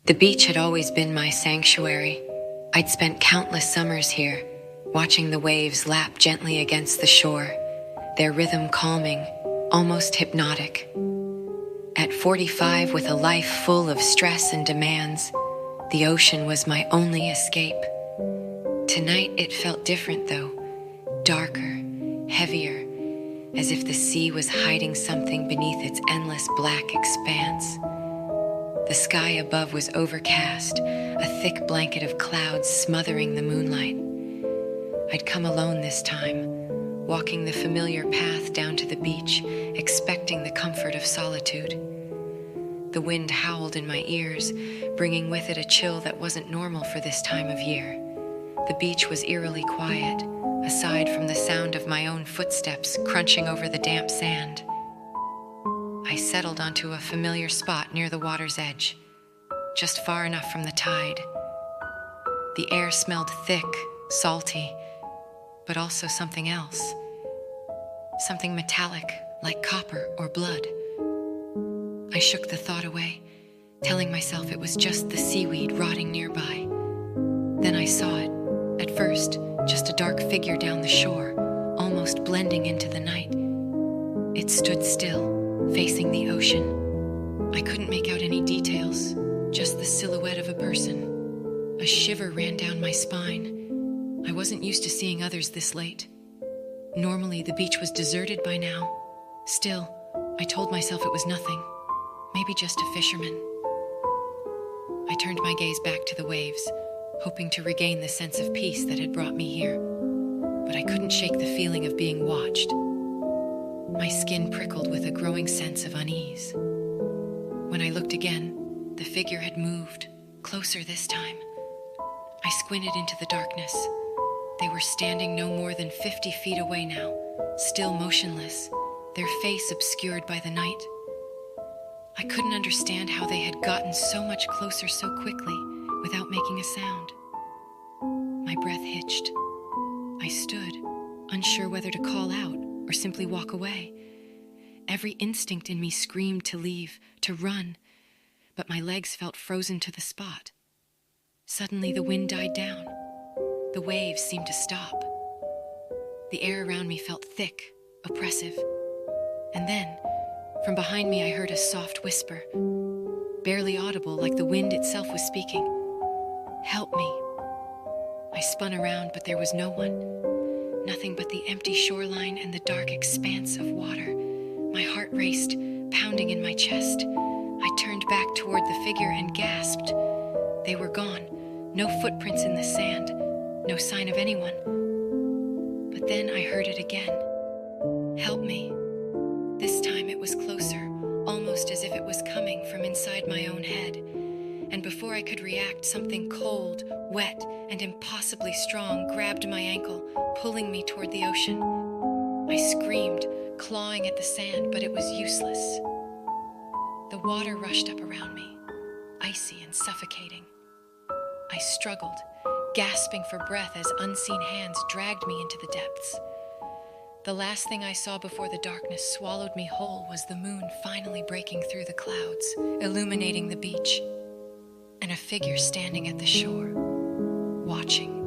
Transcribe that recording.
The beach had always been my sanctuary. I'd spent countless summers here, watching the waves lap gently against the shore, their rhythm calming, almost hypnotic. At 45, with a life full of stress and demands, the ocean was my only escape. Tonight it felt different though, darker, heavier, as if the sea was hiding something beneath its endless black expanse. The sky above was overcast, a thick blanket of clouds smothering the moonlight. I'd come alone this time, walking the familiar path down to the beach, expecting the comfort of solitude. The wind howled in my ears, bringing with it a chill that wasn't normal for this time of year. The beach was eerily quiet, aside from the sound of my own footsteps crunching over the damp sand. I settled onto a familiar spot near the water's edge, just far enough from the tide. The air smelled thick, salty, but also something else. Something metallic, like copper or blood. I shook the thought away, telling myself it was just the seaweed rotting nearby. Then I saw it, at first, just a dark figure down the shore, almost blending into the night. It stood still, facing the ocean. I couldn't make out any details, just the silhouette of a person. A shiver ran down my spine. I wasn't used to seeing others this late. Normally, the beach was deserted by now. Still, I told myself it was nothing. Maybe just a fisherman. I turned my gaze back to the waves, hoping to regain the sense of peace that had brought me here. But I couldn't shake the feeling of being watched. My skin prickled with a growing sense of unease. When I looked again, the figure had moved, closer this time. I squinted into the darkness. They were standing no more than 50 feet away now, still motionless, their face obscured by the night. I couldn't understand how they had gotten so much closer so quickly without making a sound. My breath hitched. I stood, unsure whether to call out or simply walk away. Every instinct in me screamed to leave, to run, but my legs felt frozen to the spot. Suddenly the wind died down. The waves seemed to stop. The air around me felt thick, oppressive. And then, from behind me, I heard a soft whisper, barely audible, like the wind itself was speaking. "Help me." I spun around, but there was no one. Nothing but the empty shoreline and the dark expanse of water. My heart raced, pounding in my chest. I turned back toward the figure and gasped. They were gone. No footprints in the sand. No sign of anyone. But then I heard it again. "Help me." This time it was closer, almost as if it was coming from inside my own head. And before I could react, something cold, wet, and impossibly strong grabbed my ankle, pulling me toward the ocean. I screamed, clawing at the sand, but it was useless. The water rushed up around me, icy and suffocating. I struggled, gasping for breath as unseen hands dragged me into the depths. The last thing I saw before the darkness swallowed me whole was the moon finally breaking through the clouds, illuminating the beach, and a figure standing at the shore, watching.